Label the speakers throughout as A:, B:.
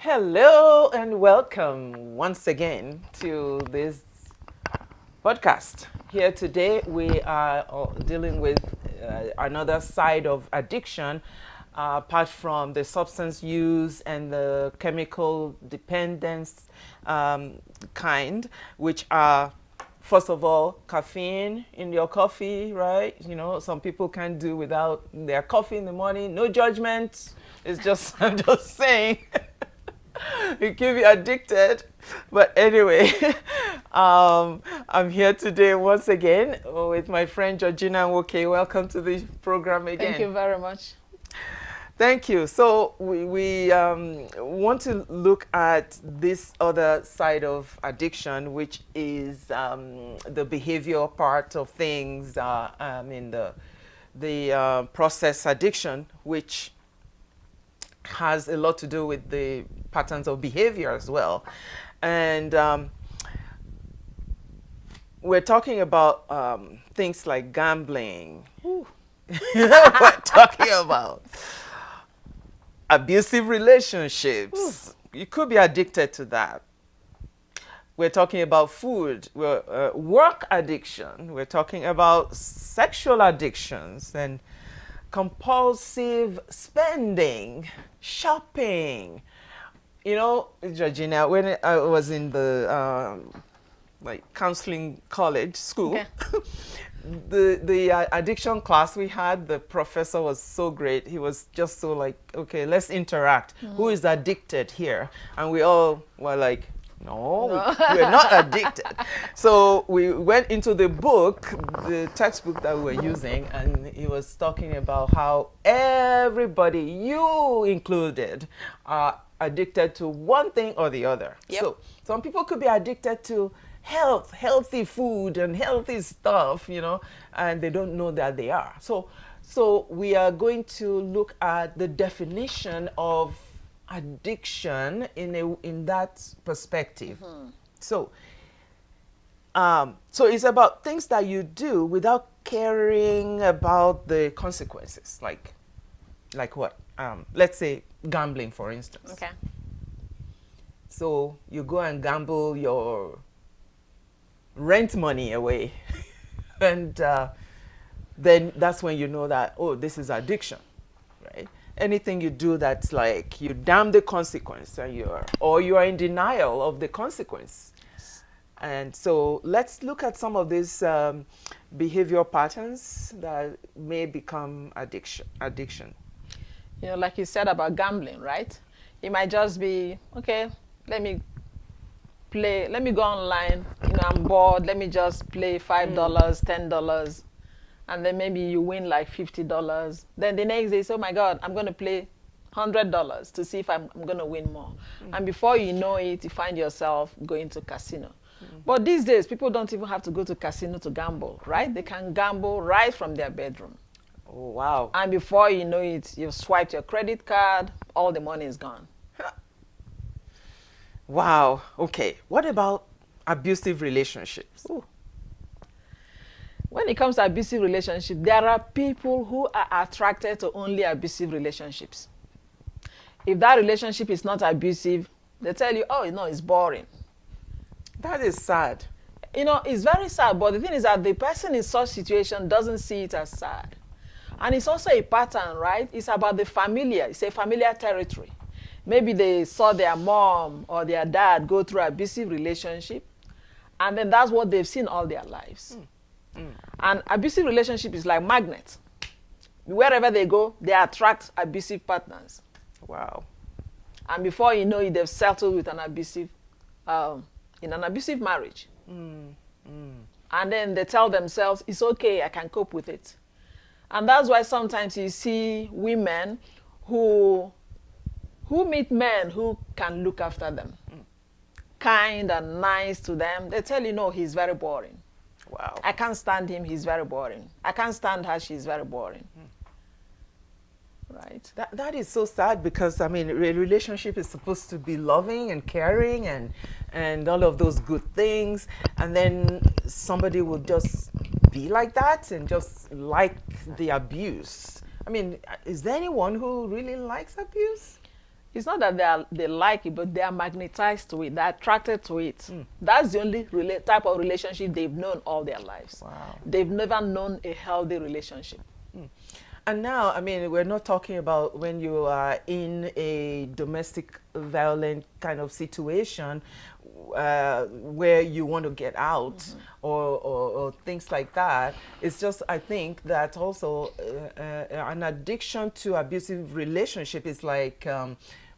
A: Hello and welcome once again to this podcast. Here today we are dealing with another side of addiction, apart from the substance use and the chemical dependence kind, which are first of all, caffeine in your coffee, right? You know, some people can't do without their coffee in the morning. No judgment. It's just, I'm just saying. It can be addicted. But anyway, I'm here today once again with my friend Georgina and Nwoke. Welcome to the program again.
B: Thank you very much.
A: Thank you. So we want to look at this other side of addiction, which is the behavioral part of things. In the process addiction, which has a lot to do with the patterns of behavior as well, and we're talking about things like gambling. We're talking about abusive relationships. You could be addicted to that. We're talking about food, work addiction. We're talking about sexual addictions and compulsive spending, shopping. You know, Georgina, when I was in the like counseling college school,
B: Okay.
A: the addiction class we had, the professor was so great. He was just so like, okay, let's interact. Who is addicted here? And we all were like, no, we're not addicted. So we went into the book, the textbook that we were using, and he was talking about how everybody, you included, are addicted to one thing or the other.
B: Yep.
A: So some people could be addicted to healthy food and healthy stuff, you know, and they don't know that they are. So we are going to look at the definition of addiction in that perspective. So so it's about things that you do without caring about the consequences, like what? Let's say gambling, for instance.
B: Okay.
A: So you go and gamble your rent money away, and then that's when you know that, oh, this is addiction, right? Anything you do that's like you damn the consequence, and you are in denial of the consequence. And so let's look at some of these behavioral patterns that may become addiction.
B: You know, like you said about gambling, right? It might just be, okay, let me go online. You know, I'm bored. Let me just play $5, $10, and then maybe you win like $50. Then the next day, you say, oh my God, I'm going to play $100 to see if I'm going to win more. And before you know it, you find yourself going to casino. But these days, people don't even have to go to casino to gamble, right? They can gamble right from their bedroom.
A: Oh, wow.
B: And before you know it, you've swiped your credit card, all the money is gone.
A: Wow. Okay. What about abusive relationships?
B: Ooh. When it comes to abusive relationship, there are people who are attracted to only abusive relationships. If that relationship is not abusive, they tell you, oh, no, it's boring.
A: That is sad.
B: You know, it's very sad, but the thing is that the person in such situation doesn't see it as sad. And it's also a pattern, right? It's about the familiar. It's a familiar territory. Maybe they saw their mom or their dad go through abusive relationship, and then that's what they've seen all their lives. And abusive relationship is like magnet. Wherever they go, they attract abusive partners.
A: Wow.
B: And before you know it, they've settled with an abusive, in an abusive marriage. And then they tell themselves, it's okay, I can cope with it. And that's why sometimes you see women who meet men who can look after them, kind and nice to them. They tell you, no, he's very boring.
A: Wow.
B: I can't stand him, he's very boring. I can't stand her, she's very boring. Right?
A: That is so sad, because I mean, a relationship is supposed to be loving and caring and all of those good things, and then somebody will just be like that and just like the abuse. I mean, is there anyone who really likes abuse?
B: It's not that they like it, but they are magnetized to it. They're attracted to it. That's the only type of relationship they've known all their lives.
A: Wow.
B: They've never known a healthy relationship.
A: And now, I mean, we're not talking about when you are in a domestic violent kind of situation where you want to get out or things like that. It's just, I think that also an addiction to abusive relationship is like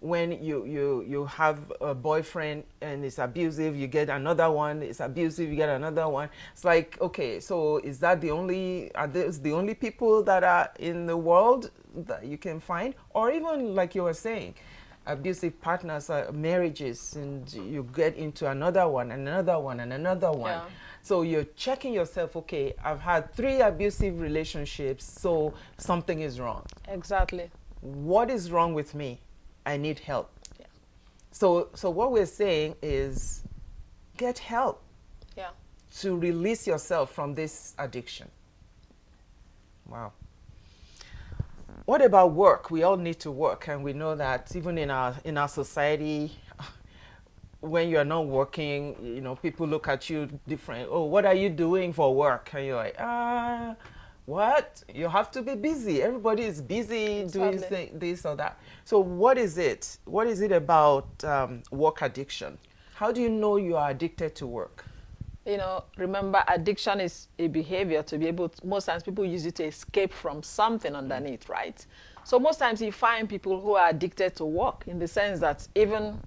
A: when you have a boyfriend and it's abusive, you get another one, it's abusive, you get another one. It's like, okay, so is that the only, are those the only people that are in the world that you can find? Or even like you were saying, abusive partners are marriages, and you get into another one and another one and another one.
B: Yeah.
A: So you're checking yourself, okay, I've had 3 abusive relationships, so something is wrong.
B: Exactly.
A: What is wrong with me? I need help.
B: Yeah.
A: So what we're saying is get help
B: Yeah.
A: to release yourself from this addiction. Wow. What about work? We all need to work, and we know that even in our society, when you're not working, you know, people look at you different. Oh, what are you doing for work? And you're like, what? You have to be busy. Everybody is busy doing this or that. So what is it? What is it about work addiction? How do you know you are addicted to work?
B: You know, remember, addiction is a behavior to be able to, most times people use it to escape from something underneath, right? So most times you find people who are addicted to work, in the sense that even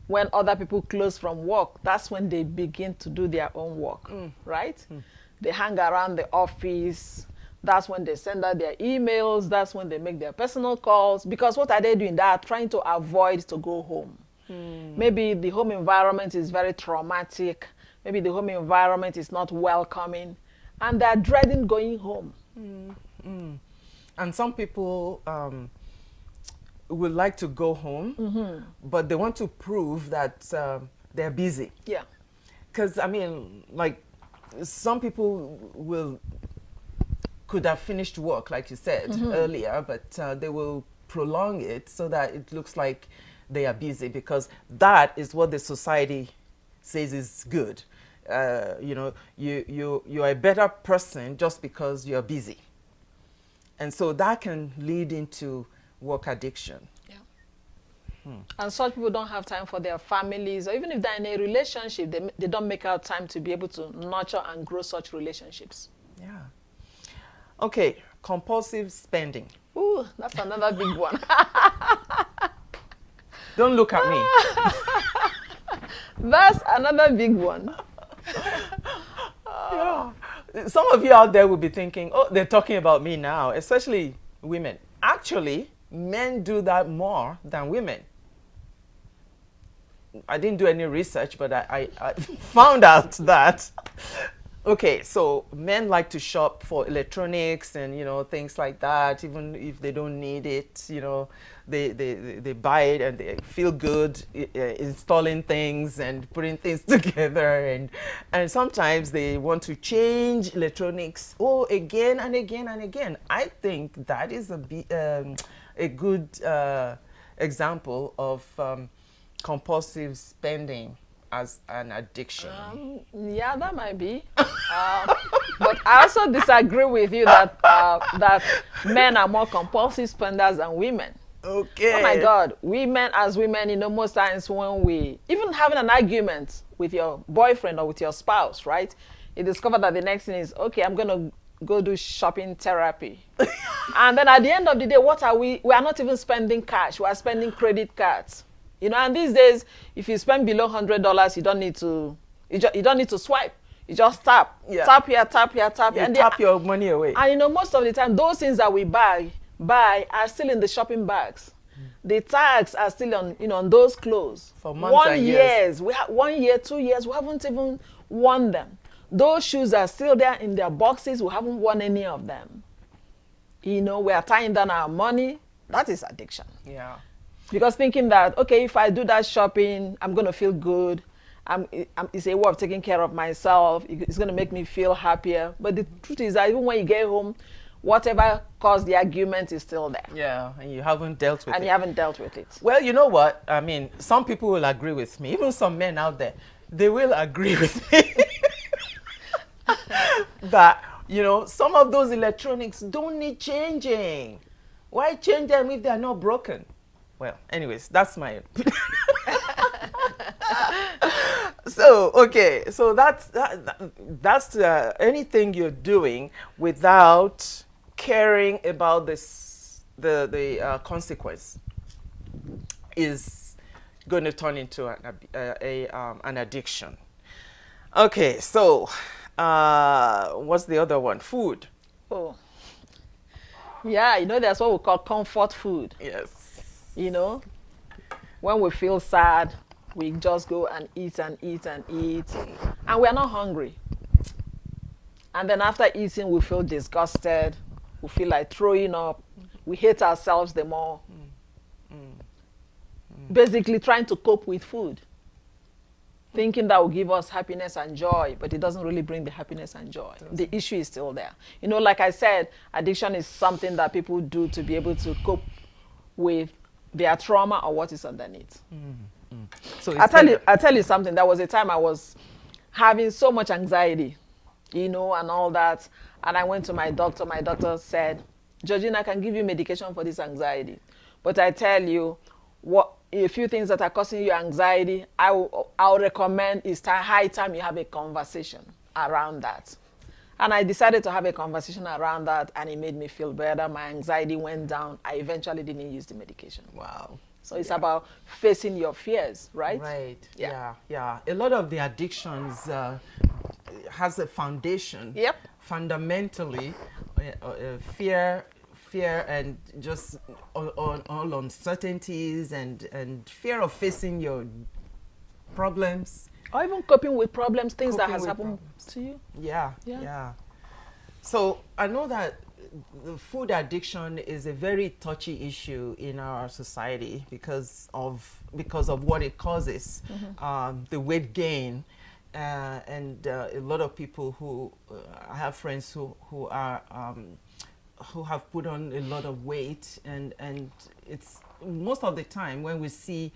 B: when other people close from work, that's when they begin to do their own work, right? They hang around the office. That's when they send out their emails. That's when they make their personal calls. Because what are they doing? They are trying to avoid to go home. Maybe the home environment is very traumatic. Maybe the home environment is not welcoming. And they're dreading going home.
A: And some people would like to go home, but they want to prove that they're busy.
B: Yeah.
A: Because, I mean, like, some people could have finished work, like you said earlier, but they will prolong it so that it looks like they are busy, because that is what the society says is good. You know, you're a better person just because you're busy. And so that can lead into work addiction.
B: Yeah. And such people don't have time for their families, or even if they're in a relationship, they don't make out time to be able to nurture and grow such relationships.
A: Yeah. Okay, compulsive spending.
B: Ooh, that's another big one.
A: Don't look at me.
B: That's another big one.
A: Yeah. Some of you out there will be thinking, oh, they're talking about me now, especially women. Actually, men do that more than women. I didn't do any research, but I found out that, okay, so men like to shop for electronics and, you know, things like that, even if they don't need it, you know, they buy it and they feel good installing things and putting things together, and sometimes they want to change electronics again and again and again. I think that is a good example of compulsive spending as an addiction.
B: Yeah, that might be. But I also disagree with you that that men are more compulsive spenders than women.
A: Okay.
B: Oh my God, women as women, you know, most times when we, even having an argument with your boyfriend or with your spouse, right? You discover that the next thing is, okay, I'm going to go do shopping therapy. And then at the end of the day, what are we? We are not even spending cash. We are spending credit cards. You know, and these days, if you spend below $100, you don't need to, you don't need to swipe. You just tap.
A: Yeah.
B: Tap here, tap here, tap here.
A: You tap your money away.
B: And you know, most of the time, those things that we buy are still in the shopping bags. The tags are still on, you know, on those clothes.
A: For months and years.
B: We have 1 year, 2 years, we haven't even worn them. Those shoes are still there in their boxes. We haven't worn any of them. You know, we are tying down our money. That is addiction.
A: Yeah.
B: Because thinking that, okay, if I do that shopping, I'm going to feel good. It's a way of taking care of myself. It's going to make me feel happier. But the truth is that even when you get home, whatever caused the argument is still there.
A: Yeah, and you haven't dealt with
B: And
A: it.
B: you haven't dealt with it.
A: Well, you know what? I mean, some people will agree with me. Even some men out there, they will agree with me that, you know, some of those electronics don't need changing. Why change them if they're not broken? Well, anyways, that's my so okay, so that's anything you're doing without caring about the consequence is going to turn into an addiction. Okay, so what's the other one? Food.
B: Oh. Yeah, you know, that's what we call comfort food.
A: Yes.
B: You know, when we feel sad, we just go and eat and eat and eat. And we're not hungry. And then after eating, we feel disgusted. We feel like throwing up. We hate ourselves the more. Basically trying to cope with food. Thinking that will give us happiness and joy, but it doesn't really bring the happiness and joy. The issue is still there. You know, like I said, addiction is something that people do to be able to cope with their trauma or what is underneath.
A: So
B: I tell you something. There was a time I was having so much anxiety, you know, and all that. And I went to my doctor. My doctor said, Georgina, I can give you medication for this anxiety. But I tell you, a few things that are causing you anxiety, I'll recommend is high time you have a conversation around that. And I decided to have a conversation around that, and it made me feel better. My anxiety went down. I eventually didn't use the medication.
A: Wow.
B: So it's about facing your fears, right?
A: Right.
B: Yeah.
A: Yeah. A lot of the addictions has a foundation.
B: Yep.
A: Fundamentally, fear and just all uncertainties and fear of facing your problems.
B: Or even coping with problems, things that
A: Coping
B: has
A: with
B: happened
A: problems.
B: to you.
A: Yeah. So I know that the food addiction is a very touchy issue in our society because of what it causes, the weight gain, and a lot of people who I have friends who have put on a lot of weight, and it's most of the time when we see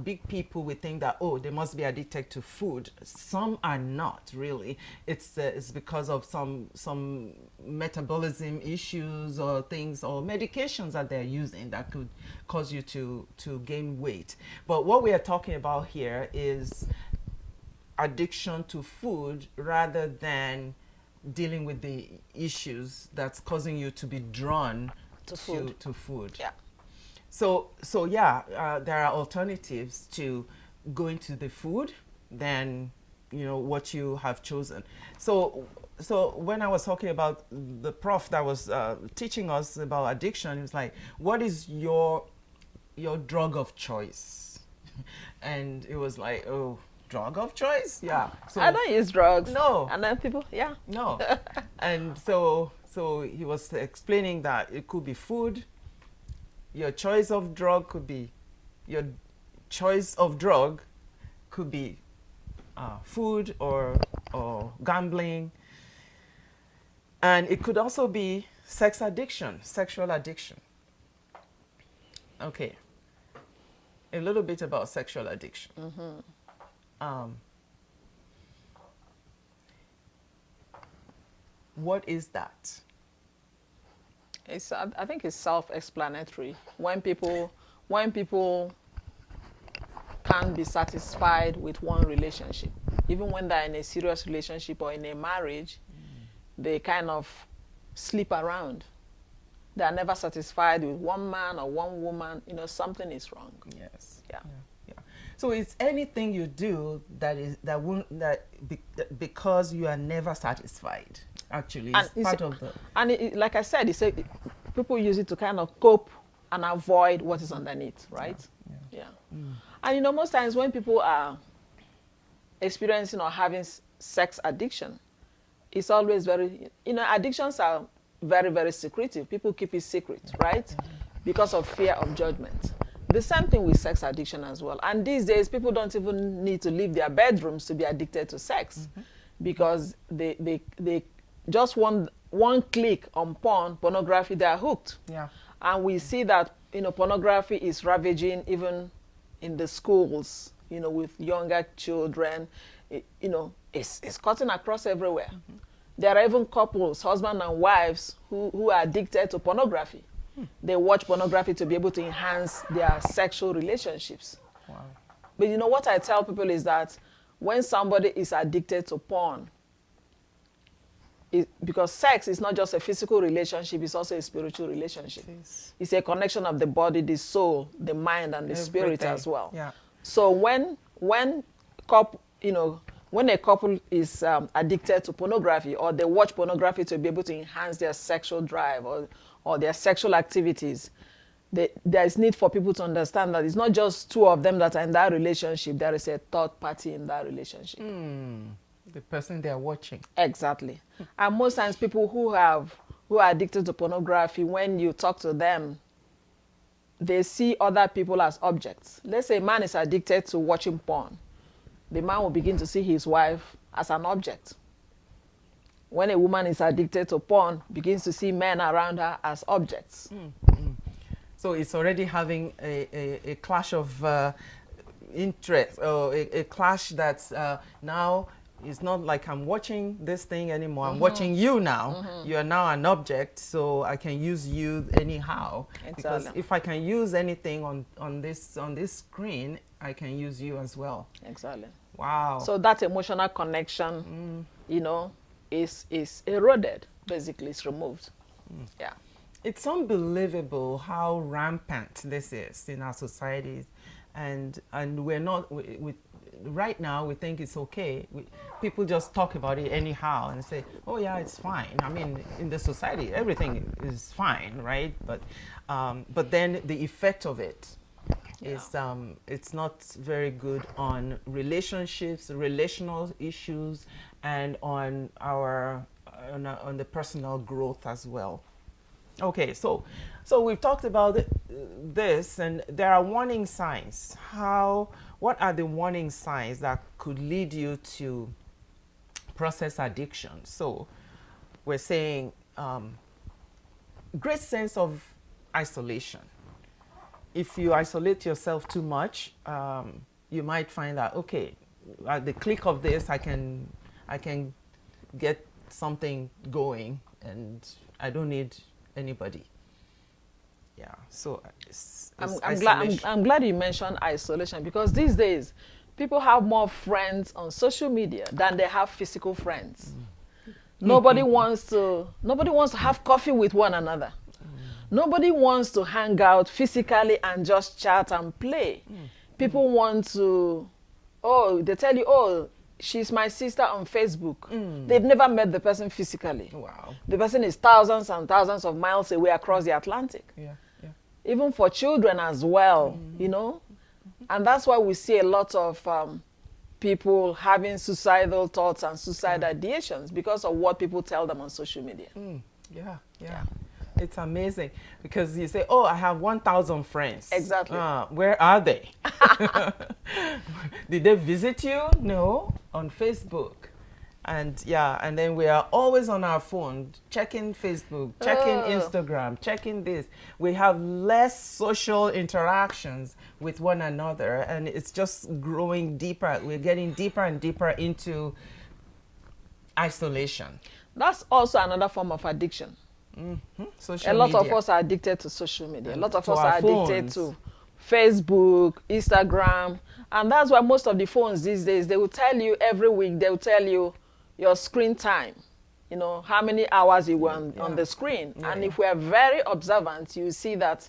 A: big people, we think that, oh, they must be addicted to food. Some are not really. It's because of some metabolism issues or things or medications that they're using that could cause you to gain weight. But what we are talking about here is addiction to food rather than dealing with the issues that's causing you to be drawn to food.
B: Yeah.
A: So yeah, there are alternatives to going to the food than, you know, what you have chosen. So when I was talking about the prof that was teaching us about addiction, he was like, what is your drug of choice? And it was like, oh, drug of choice? Yeah. So
B: I don't use drugs.
A: No.
B: And then people, yeah.
A: No. And so he was explaining that it could be food. Your choice of drug could be food or gambling. And it could also be sexual addiction. Okay. A little bit about sexual addiction. What is that?
B: I think it's self-explanatory. When people can't be satisfied with one relationship, even when they're in a serious relationship or in a marriage, they kind of sleep around. They're never satisfied with one man or one woman. You know, something is wrong.
A: Yes.
B: Yeah.
A: So it's anything you do because you are never satisfied. Actually, it's part of the.
B: And like I said, people use it to kind of cope and avoid what is underneath, right? Yeah. And you know, most times when people are experiencing or having sex addiction, it's always very, you know, addictions are very, very secretive. People keep it secret, right? Because of fear of judgment. The same thing with sex addiction as well. And these days, people don't even need to leave their bedrooms to be addicted to sex, because they just want one click on pornography, they are hooked.
A: Yeah.
B: And we see that, pornography is ravaging even in the schools, with younger children. It's cutting across everywhere. Mm-hmm. There are even couples, husband and wives, who are addicted to pornography. They watch pornography to be able to enhance their sexual relationships.
A: Wow.
B: But what I tell people is that when somebody is addicted to porn, because sex is not just a physical relationship, it's also a spiritual relationship. It's a connection of the body, the soul, the mind, and the spirit as well.
A: Yeah.
B: So when a couple is addicted to pornography, or they watch pornography to be able to enhance their sexual drive or their sexual activities, there is need for people to understand that it's not just two of them that are in that relationship. There is a third party in that relationship.
A: The person they are watching.
B: Exactly. And most times people who are addicted to pornography, when you talk to them, they see other people as objects. Let's say a man is addicted to watching porn. The man will begin to see his wife as an object. When a woman is addicted to porn, begins to see men around her as objects.
A: So it's already having a clash of interest, or a clash that's now it's not like I'm watching this thing anymore. I'm watching you now. You are now an object, so I can use you anyhow.
B: Exactly.
A: Because if I can use anything on this screen, I can use you as well.
B: Exactly.
A: Wow.
B: So that emotional connection, is eroded. Basically, it's removed. Yeah.
A: It's unbelievable how rampant this is in our societies, and we're not. Right now, we think it's okay. People just talk about it anyhow and say, "Oh yeah, it's fine." I mean, in the society, everything is fine, right? But then the effect of it is it's not very good on relationships, relational issues, and on the personal growth as well. Okay, so we've talked about this, and there are warning signs. What are the warning signs that could lead you to process addiction? So we're saying great sense of isolation. If you isolate yourself too much, you might find that, okay, at the click of this, I can get something going, and I don't need anybody. Yeah, so
B: I'm glad you mentioned isolation, because these days people have more friends on social media than they have physical friends. Nobody wants to have coffee with one another. Nobody wants to hang out physically and just chat and play. People want to, they tell you, she's my sister on Facebook. They've never met the person physically.
A: Wow.
B: The person is thousands and thousands of miles away across the Atlantic.
A: Yeah.
B: Even for children as well, And that's why we see a lot of people having suicidal thoughts and suicide ideations because of what people tell them on social media.
A: Yeah. It's amazing because you say, I have 1,000 friends.
B: Exactly.
A: Where are they? Did they visit you? No, on Facebook. And then we are always on our phone, checking Facebook, checking Instagram, checking this. We have less social interactions with one another, and it's just growing deeper. We're getting deeper and deeper into isolation.
B: That's also another form of addiction.
A: Social
B: a lot
A: media.
B: Of us are addicted to social media. A lot of
A: To
B: us
A: our
B: are addicted to Facebook, Instagram. And that's why most of the phones these days, they will tell you every week, they will tell you your screen time, how many hours you were on the screen. And if we are very observant, you see that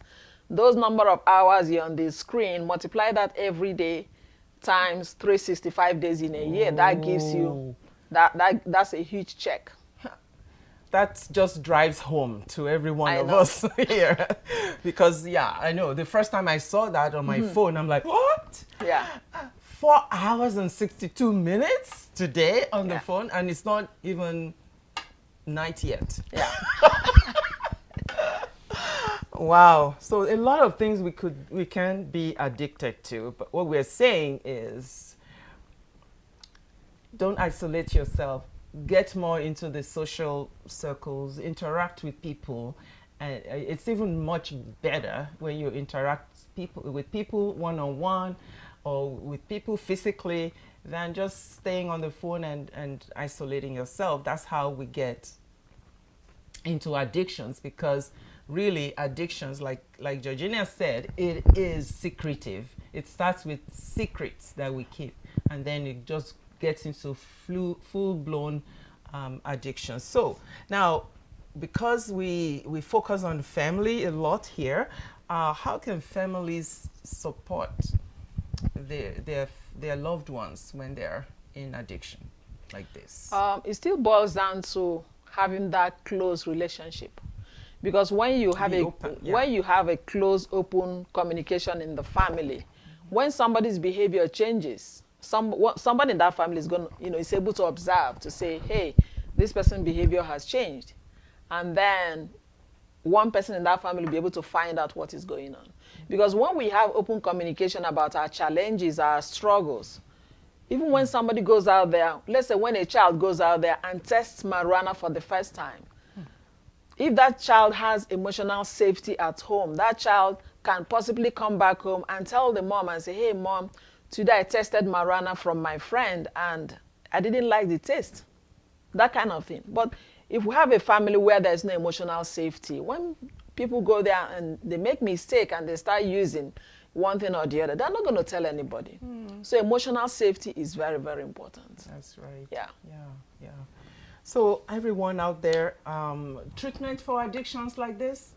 B: those number of hours you're on the screen, multiply that every day times 365 days in a year. That gives you, that's a huge check.
A: That just drives home to every one of us here. Because, I know, the first time I saw that on my phone, I'm like, what?
B: Yeah.
A: 4 hours and 62 minutes today on the phone, and it's not even night yet.
B: Yeah.
A: Wow. So a lot of things we can be addicted to, but what we're saying is don't isolate yourself get more into the social circles, interact with people, and it's even much better when you interact with people one on one, or with people physically, than just staying on the phone and isolating yourself. That's how we get into addictions, because really addictions, like Georginia said, it is secretive. It starts with secrets that we keep, and then it just gets into full-blown addiction. So now, because we focus on family a lot here, how can families support their loved ones when they're in addiction like this?
B: It still boils down to having that close relationship, because when you have when you have a close, open communication in the family, when somebody's behavior changes, somebody in that family is going to, is able to observe, to say, hey, this person's behavior has changed, and then one person in that family will be able to find out what is going on. Because when we have open communication about our challenges, our struggles, even when somebody goes out there, let's say when a child goes out there and tests marijuana for the first time, if that child has emotional safety at home, that child can possibly come back home and tell the mom and say, hey, mom, today I tested marijuana from my friend and I didn't like the taste. That kind of thing. But if we have a family where there's no emotional safety, when people go there and they make mistake and they start using one thing or the other, they're not going to tell anybody. So emotional safety is very, very important.
A: That's right.
B: Yeah.
A: Yeah. So everyone out there, treatment for addictions like this,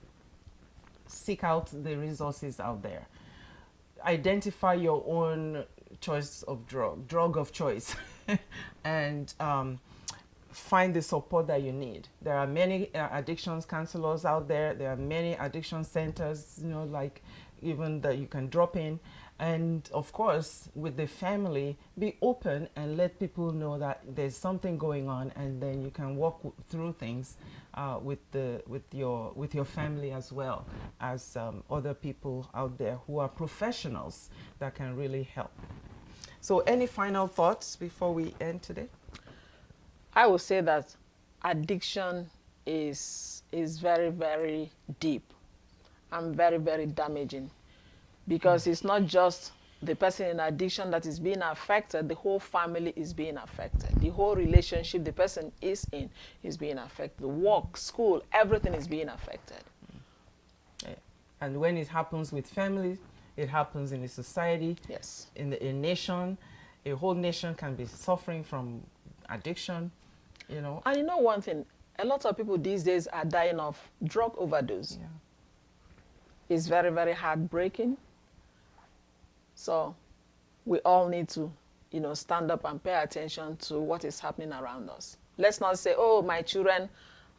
A: seek out the resources out there. Identify your own choice of drug of choice, and find the support that you need. There are many addictions counselors out there. There are many addiction centers, like even that you can drop in. And of course, with the family, be open and let people know that there's something going on, and then you can walk through things with your family, as well as other people out there who are professionals that can really help. So any final thoughts before we end today?
B: I would say that addiction is very, very deep and very, very damaging, because it's not just the person in addiction that is being affected, the whole family is being affected. The whole relationship the person is in is being affected. The work, school, everything is being affected.
A: Yeah. And when it happens with families, it happens in a society,
B: Yes.
A: in a nation. A whole nation can be suffering from addiction,
B: And you know one thing, a lot of people these days are dying of drug overdose.
A: Yeah.
B: It's very, very heartbreaking. So we all need to, stand up and pay attention to what is happening around us. Let's not say, oh, my children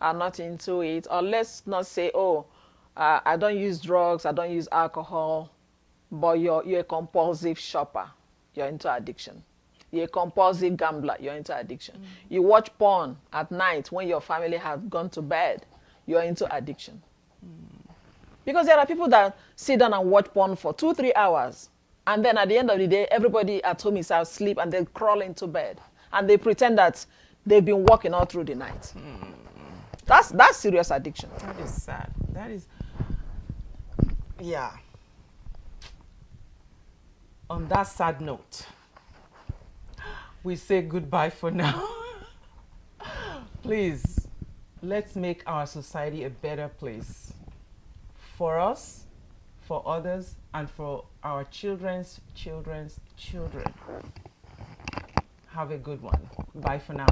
B: are not into it. Or let's not say, oh, I don't use drugs, I don't use alcohol, but you're a compulsive shopper. You're into addiction. You're a compulsive gambler. You're into addiction. You watch porn at night when your family has gone to bed. You're into addiction. Because there are people that sit down and watch porn for 2-3 hours. And then at the end of the day, everybody at home is asleep and they crawl into bed. And they pretend that they've been working all through the night. That's serious addiction.
A: That is sad. That is, yeah. On that sad note, we say goodbye for now. Please, let's make our society a better place for us, for others, and for our children's children's children. Have a good one. Bye for now.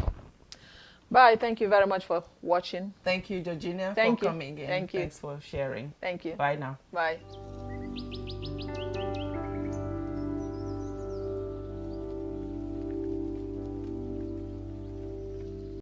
B: Bye. Thank you very much for watching.
A: Thank you, Georginia,
B: Thank
A: for
B: you.
A: coming in.
B: Thank you.
A: Thanks for sharing.
B: Thank you.
A: Bye now.
B: Bye.